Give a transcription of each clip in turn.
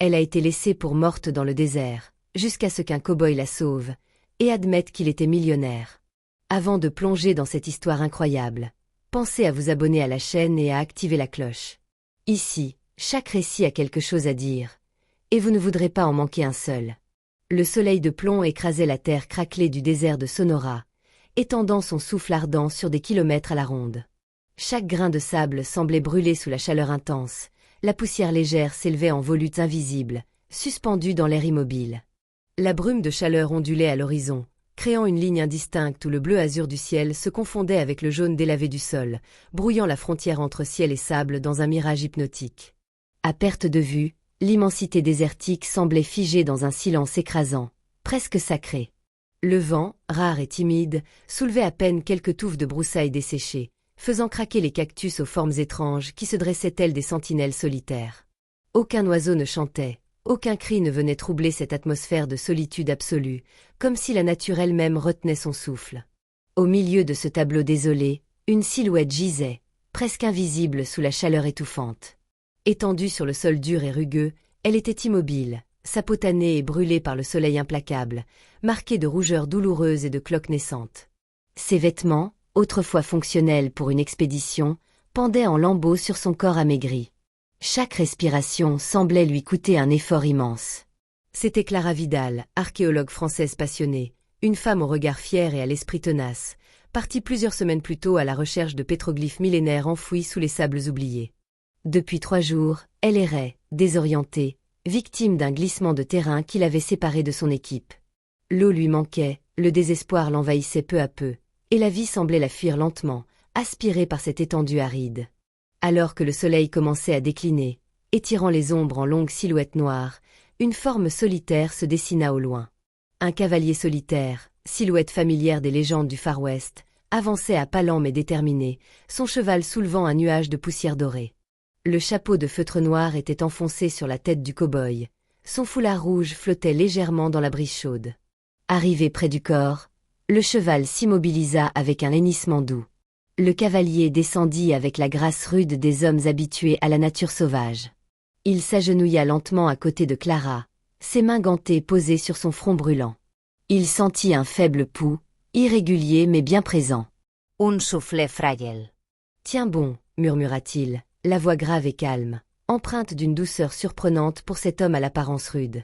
Elle a été laissée pour morte dans le désert, jusqu'à ce qu'un cow-boy la sauve, et admette qu'il était millionnaire. Avant de plonger dans cette histoire incroyable, pensez à vous abonner à la chaîne et à activer la cloche. Ici, chaque récit a quelque chose à dire, et vous ne voudrez pas en manquer un seul. Le soleil de plomb écrasait la terre craquelée du désert de Sonora, étendant son souffle ardent sur des kilomètres à la ronde. Chaque grain de sable semblait brûler sous la chaleur intense, la poussière légère s'élevait en volutes invisibles, suspendues dans l'air immobile. La brume de chaleur ondulait à l'horizon, créant une ligne indistincte où le bleu azur du ciel se confondait avec le jaune délavé du sol, brouillant la frontière entre ciel et sable dans un mirage hypnotique. À perte de vue, l'immensité désertique semblait figée dans un silence écrasant, presque sacré. Le vent, rare et timide, soulevait à peine quelques touffes de broussailles desséchées, faisant craquer les cactus aux formes étranges qui se dressaient telles des sentinelles solitaires. Aucun oiseau ne chantait, aucun cri ne venait troubler cette atmosphère de solitude absolue, comme si la nature elle-même retenait son souffle. Au milieu de ce tableau désolé, une silhouette gisait, presque invisible sous la chaleur étouffante. Étendue sur le sol dur et rugueux, elle était immobile, sa peau tannée et brûlée par le soleil implacable, marquée de rougeurs douloureuses et de cloques naissantes. Ses vêtements, autrefois fonctionnels pour une expédition, pendaient en lambeaux sur son corps amaigri. Chaque respiration semblait lui coûter un effort immense. C'était Clara Vidal, archéologue française passionnée, une femme au regard fier et à l'esprit tenace, partie plusieurs semaines plus tôt à la recherche de pétroglyphes millénaires enfouis sous les sables oubliés. Depuis 3 jours, elle errait, désorientée, victime d'un glissement de terrain qui l'avait séparée de son équipe. L'eau lui manquait, le désespoir l'envahissait peu à peu, et la vie semblait la fuir lentement, aspirée par cette étendue aride. Alors que le soleil commençait à décliner, étirant les ombres en longues silhouettes noires, une forme solitaire se dessina au loin. Un cavalier solitaire, silhouette familière des légendes du Far West, avançait à pas lents mais déterminé, son cheval soulevant un nuage de poussière dorée. Le chapeau de feutre noir était enfoncé sur la tête du cow-boy, son foulard rouge flottait légèrement dans la brise chaude. Arrivé près du corps, le cheval s'immobilisa avec un hennissement doux. Le cavalier descendit avec la grâce rude des hommes habitués à la nature sauvage. Il s'agenouilla lentement à côté de Clara, ses mains gantées posées sur son front brûlant. Il sentit un faible pouls, irrégulier mais bien présent. Un soufflet fragile. Tiens bon, murmura-t-il, la voix grave et calme, empreinte d'une douceur surprenante pour cet homme à l'apparence rude.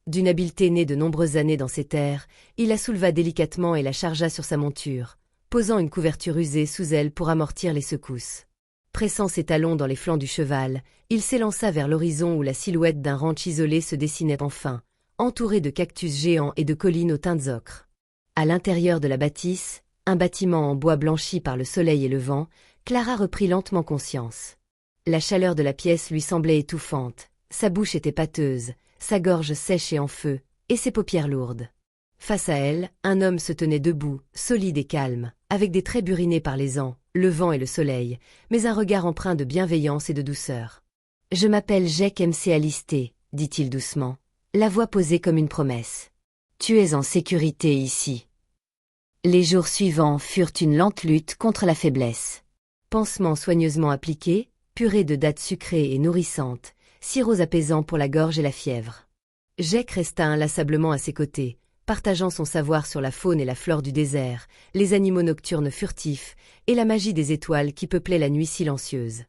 D'une habileté née de nombreuses années dans ces terres, il la souleva délicatement et la chargea sur sa monture, posant une couverture usée sous elle pour amortir les secousses. Pressant ses talons dans les flancs du cheval, il s'élança vers l'horizon où la silhouette d'un ranch isolé se dessinait enfin, entouré de cactus géants et de collines aux teintes ocre. À l'intérieur de la bâtisse, un bâtiment en bois blanchi par le soleil et le vent, Clara reprit lentement conscience. La chaleur de la pièce lui semblait étouffante, sa bouche était pâteuse, sa gorge sèche et en feu, et ses paupières lourdes. Face à elle, un homme se tenait debout, solide et calme, avec des traits burinés par les ans, le vent et le soleil, mais un regard empreint de bienveillance et de douceur. « Je m'appelle Jake M.C. Alisté, dit-il doucement, la voix posée comme une promesse. Tu es en sécurité ici. Les jours suivants furent une lente lutte contre la faiblesse. Pansements soigneusement appliqués, purée de dattes sucrées et nourrissantes, sirops apaisants pour la gorge et la fièvre. Jake resta inlassablement à ses côtés, partageant son savoir sur la faune et la flore du désert, les animaux nocturnes furtifs et la magie des étoiles qui peuplaient la nuit silencieuse.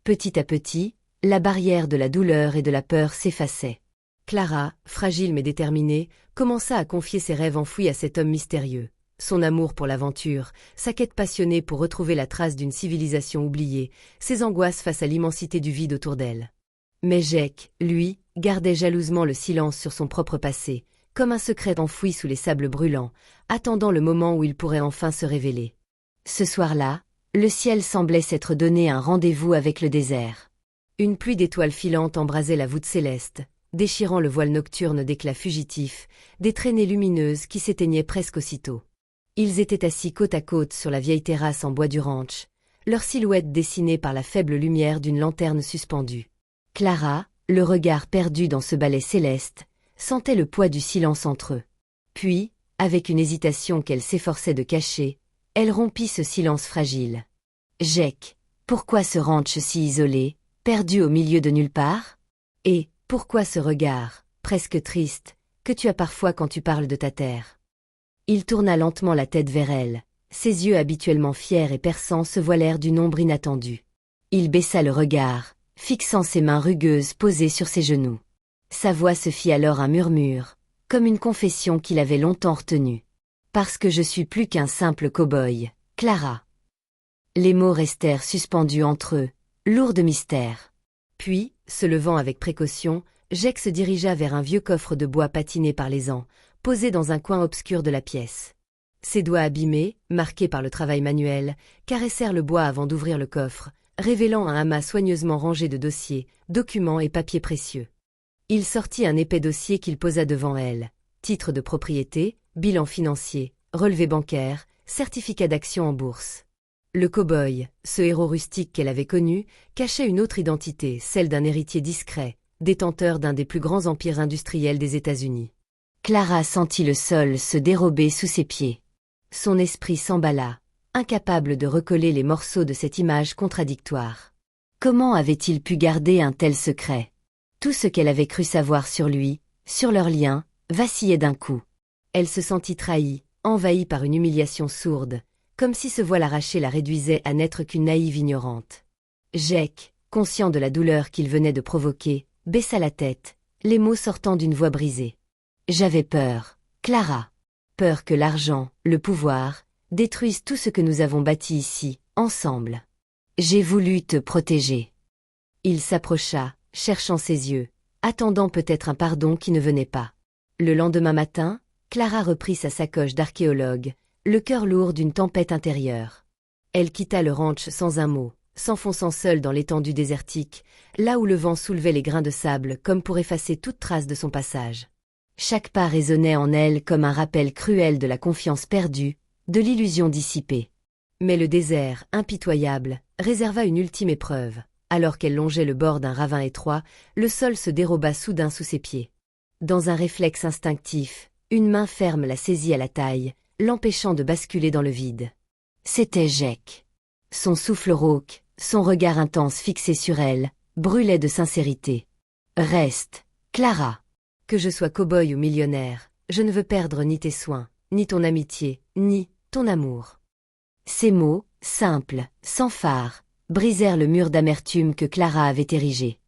Petit à petit, la barrière de la douleur et de la peur s'effaçait. Clara, fragile mais déterminée, commença à confier ses rêves enfouis à cet homme mystérieux. Son amour pour l'aventure, sa quête passionnée pour retrouver la trace d'une civilisation oubliée, ses angoisses face à l'immensité du vide autour d'elle. Mais Jake, lui, gardait jalousement le silence sur son propre passé, comme un secret enfoui sous les sables brûlants, attendant le moment où il pourrait enfin se révéler. Ce soir-là, le ciel semblait s'être donné un rendez-vous avec le désert. Une pluie d'étoiles filantes embrasait la voûte céleste, déchirant le voile nocturne d'éclats fugitifs, des traînées lumineuses qui s'éteignaient presque aussitôt. Ils étaient assis côte à côte sur la vieille terrasse en bois du ranch, leurs silhouettes dessinées par la faible lumière d'une lanterne suspendue. Clara, le regard perdu dans ce ballet céleste, sentait le poids du silence entre eux. Puis, avec une hésitation qu'elle s'efforçait de cacher, elle rompit ce silence fragile. « Jake, pourquoi ce ranch si isolé, perdu au milieu de nulle part ? Et, Pourquoi ce regard, presque triste, que tu as parfois quand tu parles de ta terre? Il tourna lentement la tête vers elle. Ses yeux habituellement fiers et perçants se voilèrent d'une ombre inattendue. Il baissa le regard, fixant ses mains rugueuses posées sur ses genoux. Sa voix se fit alors un murmure, comme une confession qu'il avait longtemps retenue. Parce que je suis plus qu'un simple cow-boy, Clara. Les mots restèrent suspendus entre eux, lourds de mystère. Puis, se levant avec précaution, Jake se dirigea vers un vieux coffre de bois patiné par les ans, posé dans un coin obscur de la pièce. Ses doigts abîmés, marqués par le travail manuel, caressèrent le bois avant d'ouvrir le coffre, révélant un amas soigneusement rangé de dossiers, documents et papiers précieux. Il sortit un épais dossier qu'il posa devant elle. Titre de propriété, bilan financier, relevé bancaire, certificat d'action en bourse. Le cow-boy, ce héros rustique qu'elle avait connu, cachait une autre identité, celle d'un héritier discret, détenteur d'un des plus grands empires industriels des États-Unis. Clara sentit le sol se dérober sous ses pieds. Son esprit s'emballa, incapable de recoller les morceaux de cette image contradictoire. Comment avait-il pu garder un tel secret? Tout ce qu'elle avait cru savoir sur lui, sur leur lien, vacillait d'un coup. Elle se sentit trahie, envahie par une humiliation sourde, comme si ce voile arraché la réduisait à n'être qu'une naïve ignorante. Jake, conscient de la douleur qu'il venait de provoquer, baissa la tête, les mots sortant d'une voix brisée. « J'avais peur, Clara. Peur que l'argent, le pouvoir, détruisent tout ce que nous avons bâti ici, ensemble. J'ai voulu te protéger. » Il s'approcha, cherchant ses yeux, attendant peut-être un pardon qui ne venait pas. Le lendemain matin, Clara reprit sa sacoche d'archéologue, le cœur lourd d'une tempête intérieure. Elle quitta le ranch sans un mot, s'enfonçant seule dans l'étendue désertique, là où le vent soulevait les grains de sable comme pour effacer toute trace de son passage. Chaque pas résonnait en elle comme un rappel cruel de la confiance perdue, de l'illusion dissipée. Mais le désert, impitoyable, réserva une ultime épreuve. Alors qu'elle longeait le bord d'un ravin étroit, le sol se déroba soudain sous ses pieds. Dans un réflexe instinctif, une main ferme la saisit à la taille, l'empêchant de basculer dans le vide. C'était Jake. Son souffle rauque, son regard intense fixé sur elle, brûlait de sincérité. « Reste, Clara. Que je sois cow-boy ou millionnaire, je ne veux perdre ni tes soins, ni ton amitié, ni ton amour. » Ces mots, simples, sans phare, brisèrent le mur d'amertume que Clara avait érigé.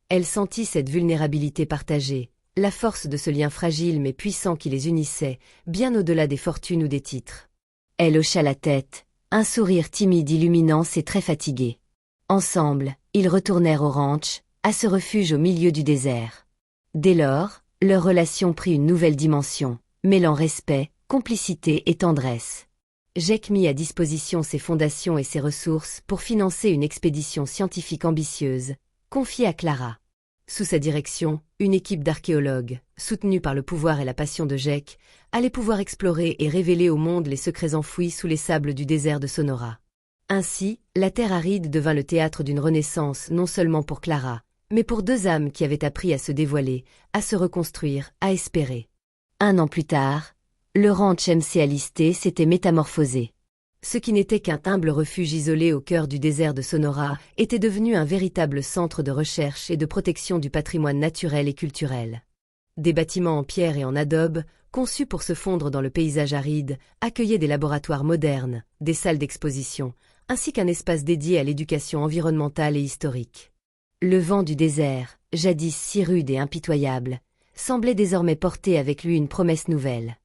Elle sentit cette vulnérabilité partagée, la force de ce lien fragile mais puissant qui les unissait, bien au-delà des fortunes ou des titres. Elle hocha la tête, un sourire timide illuminant ses traits fatigués. Ensemble, ils retournèrent au ranch, à ce refuge au milieu du désert. Dès lors, leur relation prit une nouvelle dimension, mêlant respect, complicité et tendresse. Jake mit à disposition ses fondations et ses ressources pour financer une expédition scientifique ambitieuse, confiée à Clara. Sous sa direction, une équipe d'archéologues, soutenue par le pouvoir et la passion de Jake, allait pouvoir explorer et révéler au monde les secrets enfouis sous les sables du désert de Sonora. Ainsi, la terre aride devint le théâtre d'une renaissance non seulement pour Clara, mais pour deux âmes qui avaient appris à se dévoiler, à se reconstruire, à espérer. 1 an plus tard, le ranch MC Aliste s'était métamorphosé. Ce qui n'était qu'un humble refuge isolé au cœur du désert de Sonora était devenu un véritable centre de recherche et de protection du patrimoine naturel et culturel. Des bâtiments en pierre et en adobe, conçus pour se fondre dans le paysage aride, accueillaient des laboratoires modernes, des salles d'exposition, ainsi qu'un espace dédié à l'éducation environnementale et historique. Le vent du désert, jadis si rude et impitoyable, semblait désormais porter avec lui une promesse nouvelle.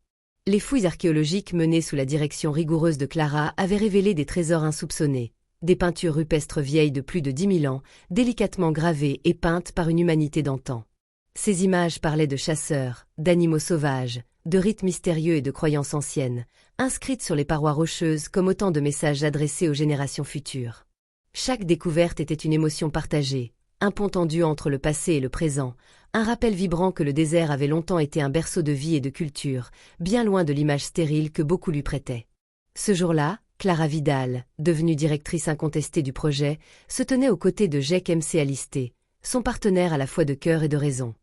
Les fouilles archéologiques menées sous la direction rigoureuse de Clara avaient révélé des trésors insoupçonnés, des peintures rupestres vieilles de plus de 10 000 ans, délicatement gravées et peintes par une humanité d'antan. Ces images parlaient de chasseurs, d'animaux sauvages, de rites mystérieux et de croyances anciennes, inscrites sur les parois rocheuses comme autant de messages adressés aux générations futures. Chaque découverte était une émotion partagée, un pont tendu entre le passé et le présent, un rappel vibrant que le désert avait longtemps été un berceau de vie et de culture, bien loin de l'image stérile que beaucoup lui prêtaient. Ce jour-là, Clara Vidal, devenue directrice incontestée du projet, se tenait aux côtés de Jake MC Aliste, son partenaire à la fois de cœur et de raison.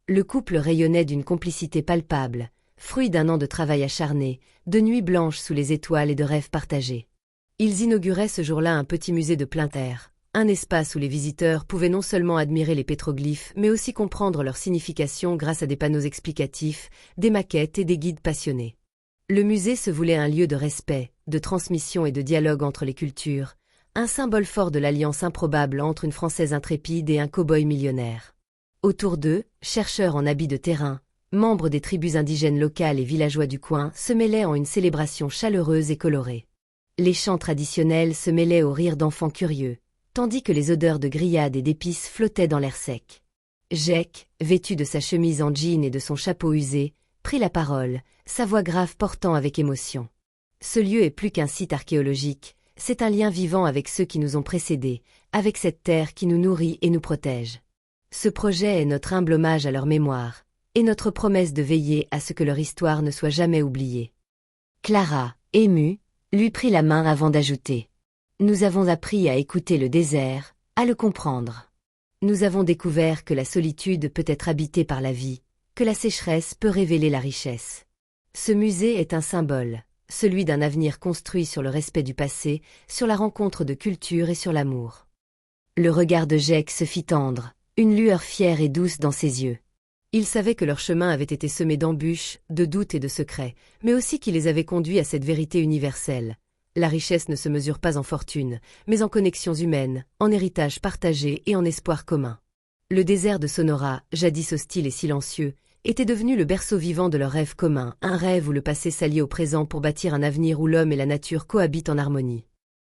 Le couple rayonnait d'une complicité palpable, fruit d'1 an de travail acharné, de nuits blanches sous les étoiles et de rêves partagés. Ils inauguraient ce jour-là un petit musée de plein air, Un espace où les visiteurs pouvaient non seulement admirer les pétroglyphes, mais aussi comprendre leur signification grâce à des panneaux explicatifs, des maquettes et des guides passionnés. Le musée se voulait un lieu de respect, de transmission et de dialogue entre les cultures, un symbole fort de l'alliance improbable entre une Française intrépide et un cow-boy millionnaire. Autour d'eux, chercheurs en habits de terrain, membres des tribus indigènes locales et villageois du coin, se mêlaient en une célébration chaleureuse et colorée. Les chants traditionnels se mêlaient aux rires d'enfants curieux, tandis que les odeurs de grillades et d'épices flottaient dans l'air sec. Jake, vêtu de sa chemise en jean et de son chapeau usé, prit la parole, sa voix grave portant avec émotion. Ce lieu est plus qu'un site archéologique, c'est un lien vivant avec ceux qui nous ont précédés, avec cette terre qui nous nourrit et nous protège. Ce projet est notre humble hommage à leur mémoire, et notre promesse de veiller à ce que leur histoire ne soit jamais oubliée. Clara, émue, lui prit la main avant d'ajouter. Nous avons appris à écouter le désert, à le comprendre. Nous avons découvert que la solitude peut être habitée par la vie, que la sécheresse peut révéler la richesse. Ce musée est un symbole, celui d'un avenir construit sur le respect du passé, sur la rencontre de culture et sur l'amour. Le regard de Jake se fit tendre, une lueur fière et douce dans ses yeux. Il savait que leur chemin avait été semé d'embûches, de doutes et de secrets, mais aussi qu'il les avait conduits à cette vérité universelle. La richesse ne se mesure pas en fortune, mais en connexions humaines, en héritage partagé et en espoir commun. Le désert de Sonora, jadis hostile et silencieux, était devenu le berceau vivant de leur rêve commun, un rêve où le passé s'allie au présent pour bâtir un avenir où l'homme et la nature cohabitent en harmonie.